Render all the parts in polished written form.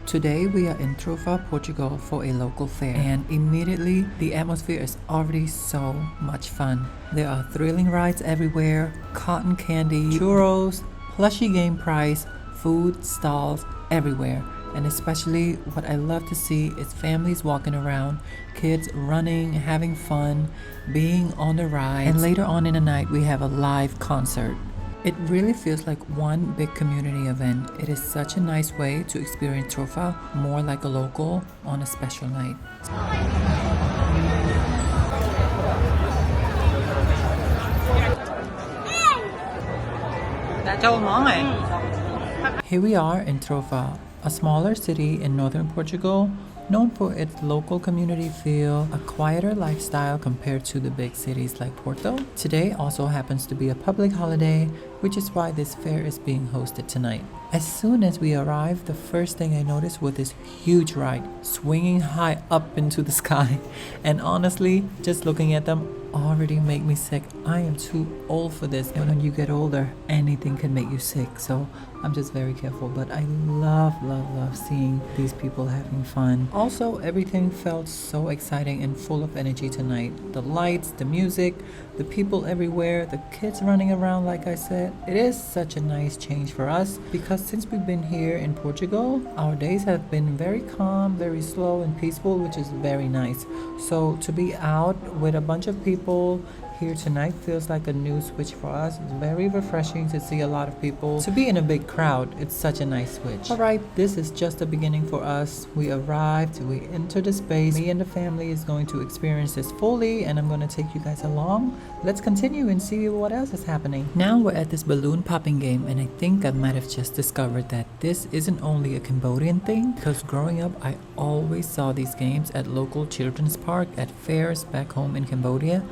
Today we are in Trofa, Portugal for a local fair, and immediately the atmosphere is already so much fun. There are thrilling rides everywhere, cotton candy, churros, plushy game prize, food stalls everywhere. And especially what I love to see is families walking around, kids running, having fun, being on the ride. And later on in the night we have a live concert. It really feels like one big community event. It is such a nice way to experience Trofa more like a local on a special night. Here we are in Trofa, a smaller city in northern Portugal, known for its local community feel, a quieter lifestyle compared to the big cities like Porto. Today also happens to be a public holiday, which is why this fair is being hosted tonight. As soon as we arrived, the first thing I noticed was this huge ride swinging high up into the sky. And honestly, just looking at them already make me sick. I am too old for this, and when you get older, anything can make you sick, so I'm just very careful. But I love seeing these people having fun. Also, everything felt so exciting and full of energy tonight. The lights, the music, the people everywhere, the kids running around. Like I said, it is such a nice change for us, because since we've been here in Portugal, our days have been very calm, very slow and peaceful, which is very nice. So to be out with a bunch of people here tonight feels like a new switch for us. It's very refreshing to see a lot of people. To be in a big crowd, it's such a nice switch. Alright, this is just the beginning for us. We arrived, we entered the space. Me and the family is going to experience this fully, and I'm going to take you guys along. Let's continue and see what else is happening. Now we're at this balloon popping game, and I think I might have just discovered that this isn't only a Cambodian thing, because growing up I always saw these games at local children's park, at fairs back home in Cambodia.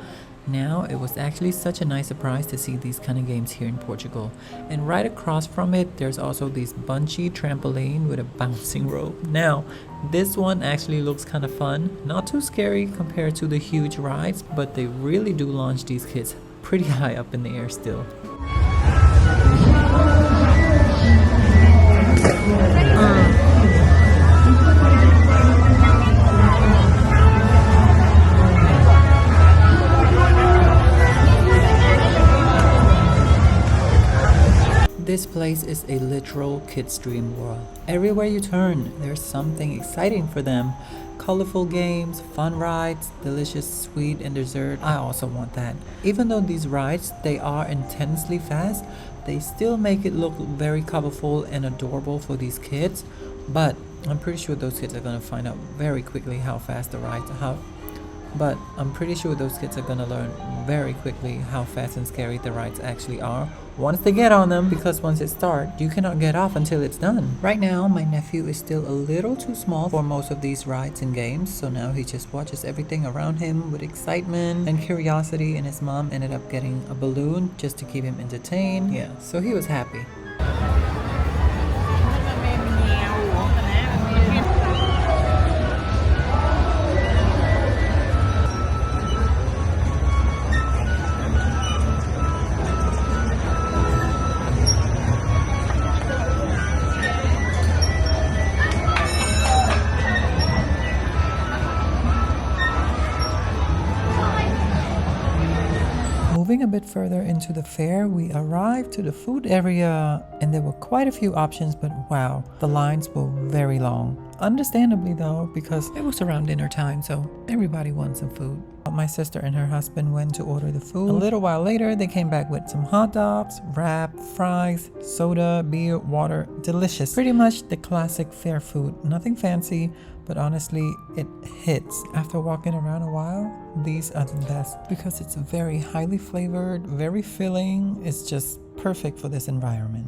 Now it was actually such a nice surprise to see these kind of games here in Portugal. And right across from it, there's also this bungee trampoline with a bouncing rope. Now, this one actually looks kind of fun. Not too scary compared to the huge rides, but they really do launch these kids pretty high up in the air still. This place is a literal kid's dream world. Everywhere you turn, there's something exciting for them. Colorful games, fun rides, delicious sweet and dessert. I also want that. Even though these rides, they are intensely fast, they still make it look very colorful and adorable for these kids. But I'm pretty sure those kids are gonna find out very quickly how fast the rides are. But I'm pretty sure those kids are gonna learn very quickly how fast and scary the rides actually are once they get on them, because once it starts, you cannot get off until it's done. Right now, my nephew is still a little too small for most of these rides and games, so now he just watches everything around him with excitement and curiosity, and his mom ended up getting a balloon just to keep him entertained. Yeah, so he was happy. Moving a bit further into the fair, we arrived to the food area, and there were quite a few options, but wow, the lines were very long. Understandably though, because it was around dinner time, so everybody wants some food. My sister and her husband went to order the food. A little while later, they came back with some hot dogs, wrap, fries, soda, beer, water. Delicious. Pretty much the classic fair food. Nothing fancy, but honestly, it hits. After walking around a while, these are the best, because it's very highly flavored, very filling. It's just perfect for this environment.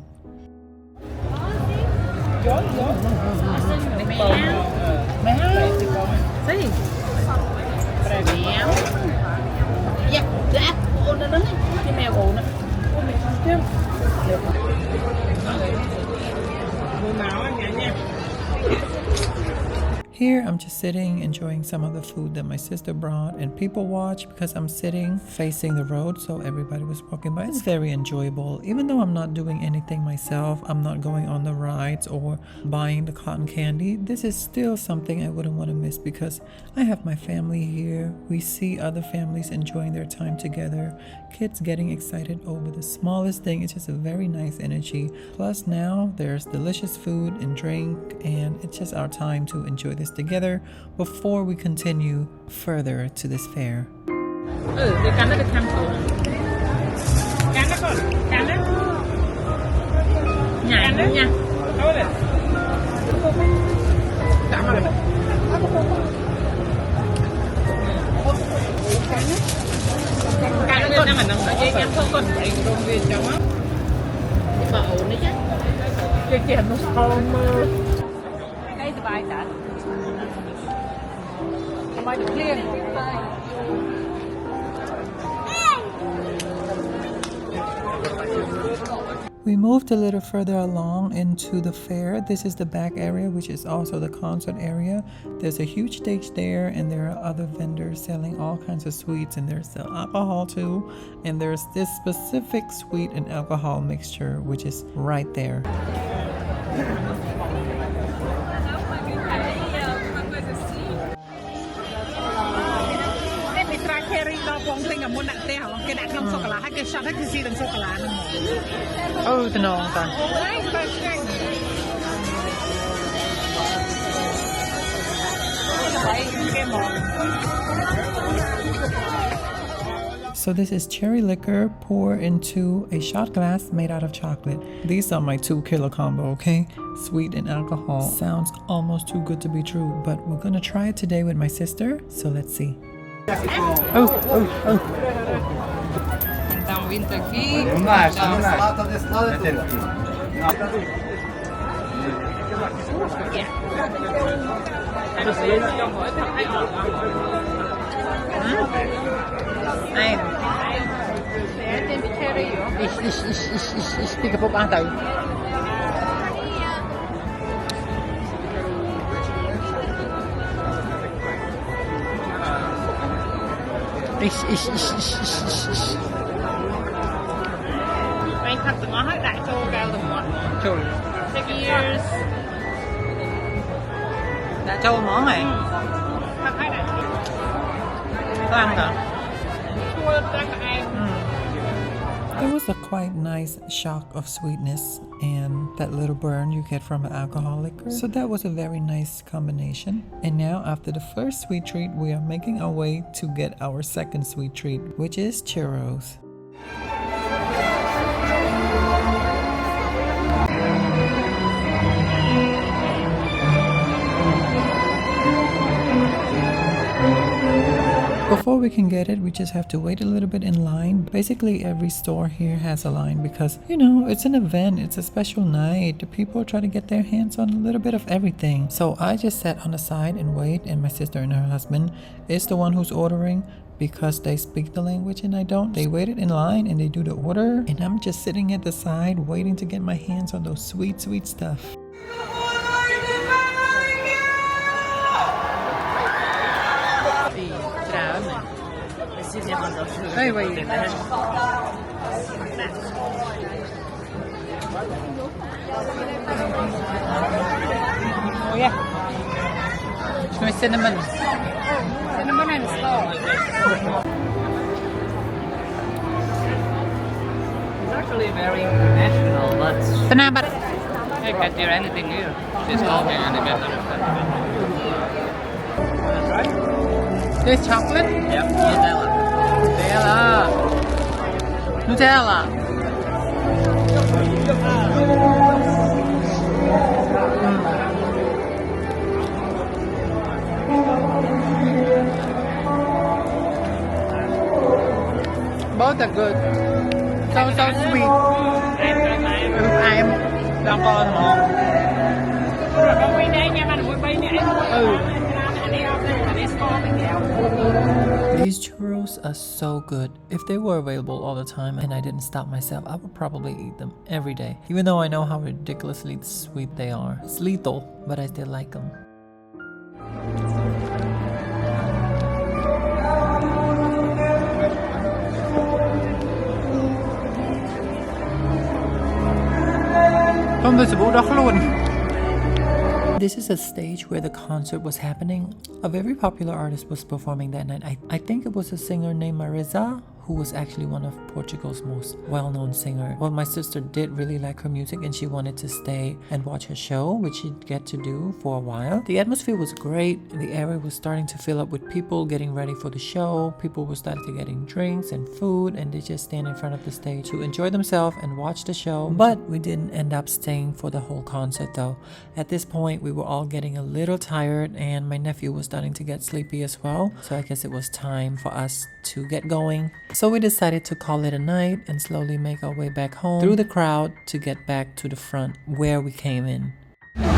Here I'm just sitting enjoying some of the food that my sister brought, and people watch because I'm sitting facing the road, so everybody was walking by. It's very enjoyable. Even though I'm not doing anything myself, I'm not going on the rides or buying the cotton candy, this is still something I wouldn't want to miss because I have my family here. We see other families enjoying their time together, kids getting excited over the smallest thing. It's just a very nice energy. Plus now there's delicious food and drink, and it's just our time to enjoy this together before we continue further to this fair. We moved a little further along into the fair. This is the back area, which is also the concert area. There's a huge stage there, and there are other vendors selling all kinds of sweets, and there's the alcohol too. And there's this specific sweet and alcohol mixture, which is right there. Oh, the nong ta. So this is cherry liquor poured into a shot glass made out of chocolate. These are my 2-killer combo, okay? Sweet and alcohol. Sounds almost too good to be true, but we're gonna try it today with my sister, so let's see. Đã trâu món này. Có ăn hả? It was a quite nice shock of sweetness and that little burn you get from an alcohol liquor. So that was a very nice combination. And now after the first sweet treat, we are making our way to get our second sweet treat, which is churros. Before we can get it, we just have to wait a little bit in line. Basically, every store here has a line because, you know, it's an event, it's a special night. The people try to get their hands on a little bit of everything. So I just sat on the side and wait, and my sister and her husband is the one who's ordering because they speak the language and I don't. They waited in line and they do the order, and I'm just sitting at the side waiting to get my hands on those sweet, sweet stuff. Hey, wait. Oh yeah. It's cinnamon. Cinnamon and salt. It's actually very international, but I can't hear anything here. She's talking and I get it. This chocolate? Yep, Nutella. Both are good. So sweet. I'm These churros are so good. If they were available all the time and I didn't stop myself, I would probably eat them every day. Even though I know how ridiculously sweet they are. It's lethal, but I still like them. This is a stage where the concert was happening. A very popular artist was performing that night. I think it was a singer named Marisa, who was actually one of Portugal's most well-known singer. Well, my sister did really like her music and she wanted to stay and watch her show, which she'd get to do for a while. The atmosphere was great. The area was starting to fill up with people getting ready for the show. People were starting to getting drinks and food, and they just stand in front of the stage to enjoy themselves and watch the show. But we didn't end up staying for the whole concert though. At this point, we were all getting a little tired and my nephew was starting to get sleepy as well. So I guess it was time for us to get going. So we decided to call it a night and slowly make our way back home through the crowd to get back to the front where we came in. Oh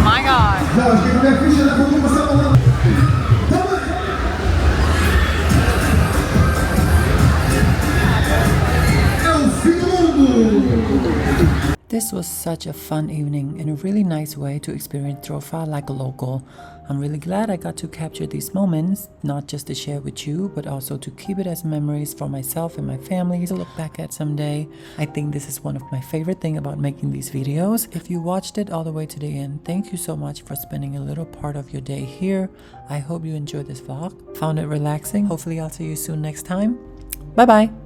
my God. This was such a fun evening and a really nice way to experience Trofa like a local. I'm really glad I got to capture these moments, not just to share with you, but also to keep it as memories for myself and my family to look back at someday. I think this is one of my favorite things about making these videos. If you watched it all the way to the end, thank you so much for spending a little part of your day here. I hope you enjoyed this vlog, found it relaxing. Hopefully I'll see you soon next time. Bye bye.